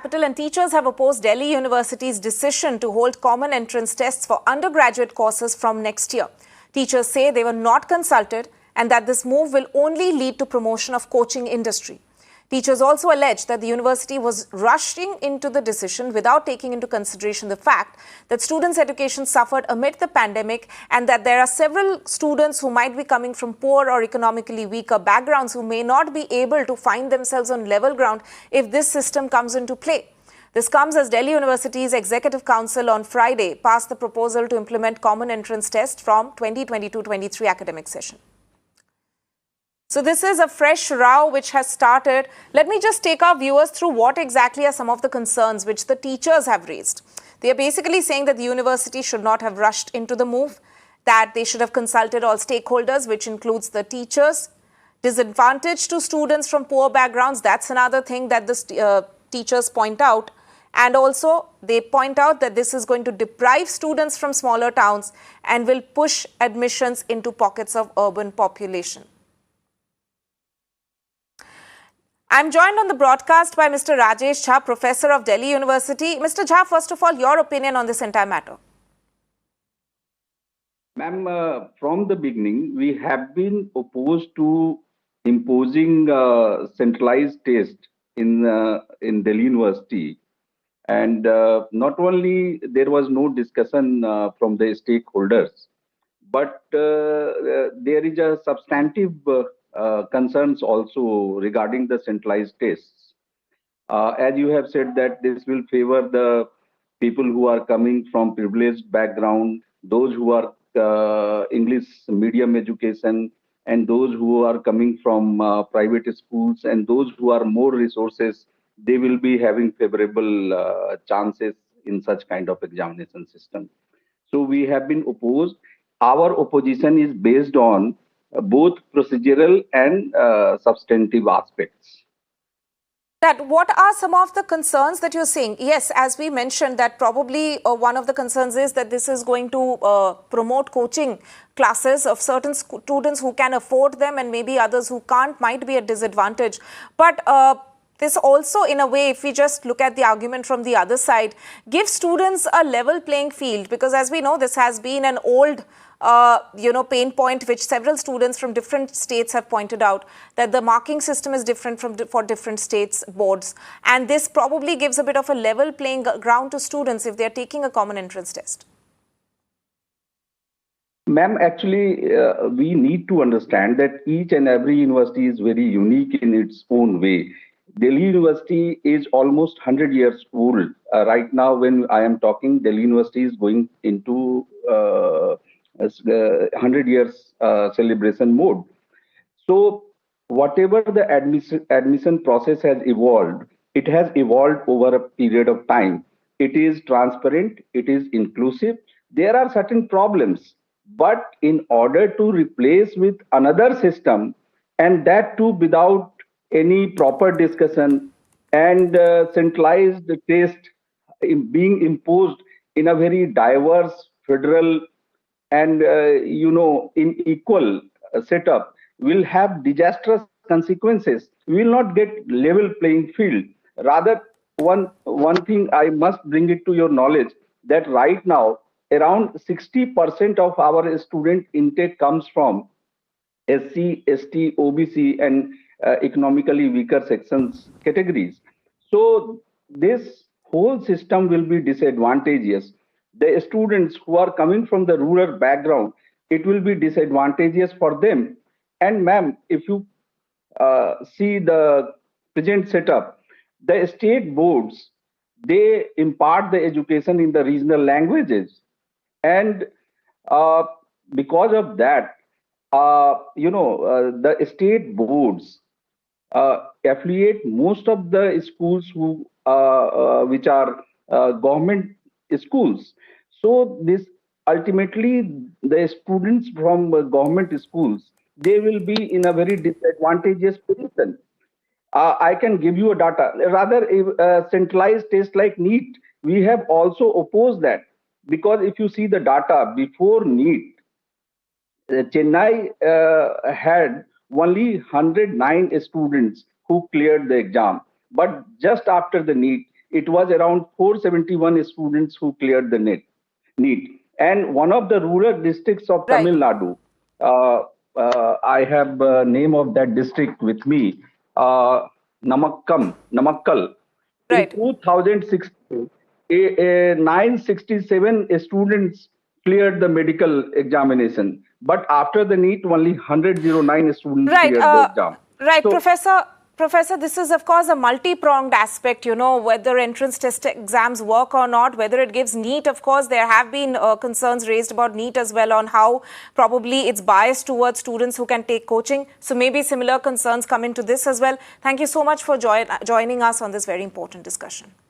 And teachers have opposed Delhi University's decision to hold common entrance tests for undergraduate courses from next year. Teachers say they were not consulted and that this move will only lead to promotion of coaching industry. Teachers also allege that the university was rushing into the decision without taking into consideration the fact that students' education suffered amid the pandemic and that there are several students who might be coming from poor or economically weaker backgrounds who may not be able to find themselves on level ground if this system comes into play. This comes as Delhi University's Executive Council on Friday passed the proposal to implement common entrance test from 2022-23 academic session. So this is a fresh row which has started. Let me just take our viewers through what exactly are some of the concerns which the teachers have raised. They are basically saying that the university should not have rushed into the move, that they should have consulted all stakeholders, which includes the teachers. Disadvantage to students from poor backgrounds, that's another thing that the teachers point out. And also, they point out that this is going to deprive students from smaller towns and will push admissions into pockets of urban population. I'm joined on the broadcast by Mr. Rajesh Jha, Professor of Delhi University. Mr. Jha, first of all, your opinion on this entire matter. Ma'am, from the beginning, we have been opposed to imposing centralized test in Delhi University. And not only there was no discussion from the stakeholders, but there is a substantive concerns also regarding the centralized tests. As you have said that this will favor the people who are coming from privileged background, those who are English medium education, and those who are coming from private schools, and those who are more resources, they will be having favorable chances in such kind of examination system. So we have been opposed. Our opposition is based on both procedural and substantive aspects. That what are some of the concerns that you're seeing? Yes, as we mentioned, that probably one of the concerns is that this is going to promote coaching classes of certain students who can afford them, and maybe others who can't might be at disadvantage. But this also, in a way, if we just look at the argument from the other side, gives students a level playing field, because as we know, this has been an old pain point which several students from different states have pointed out, that the marking system is different for different states boards, and this probably gives a bit of a level playing ground to students if they are taking a common entrance test. Ma'am, actually, we need to understand that each and every university is very unique in its own way. Delhi University is almost 100 years old. Right now, when I am talking, Delhi University is going into 100 years celebration mode. So whatever the admission process has evolved, it has evolved over a period of time. It is transparent, it is inclusive. There are certain problems, but in order to replace with another system, and that too without any proper discussion and centralized test being imposed in a very diverse federal and in equal setup, will have disastrous consequences. We will not get level playing field. Rather, one thing I must bring it to your knowledge, that right now around 60% of our student intake comes from SC, ST, OBC, and economically weaker sections categories. So this whole system will be disadvantageous. The students who are coming from the rural background, it will be disadvantageous for them. And ma'am, if you see the present setup, the state boards, they impart the education in the regional languages. And because of that, the state boards affiliate most of the schools which are government schools. So this ultimately the students from government schools, they will be in a very disadvantageous position. I can give you a data. Rather, a centralized test like NEET, we have also opposed that, because if you see the data before NEET, Chennai had only 109 students who cleared the exam. But just after the NEET, it was around 471 students who cleared the NEET. And one of the rural districts of Right. Tamil Nadu, I have name of that district with me, Namakkal. Right. In 2016, 967 students cleared the medical examination. But after the NEET, only 109 students Right, cleared the exam. right, So, Professor, this is of course a multi-pronged aspect, you know, whether entrance test exams work or not, whether it gives NEET. Of course, there have been concerns raised about NEET as well on how probably it's biased towards students who can take coaching. So maybe similar concerns come into this as well. Thank you so much for joining us on this very important discussion.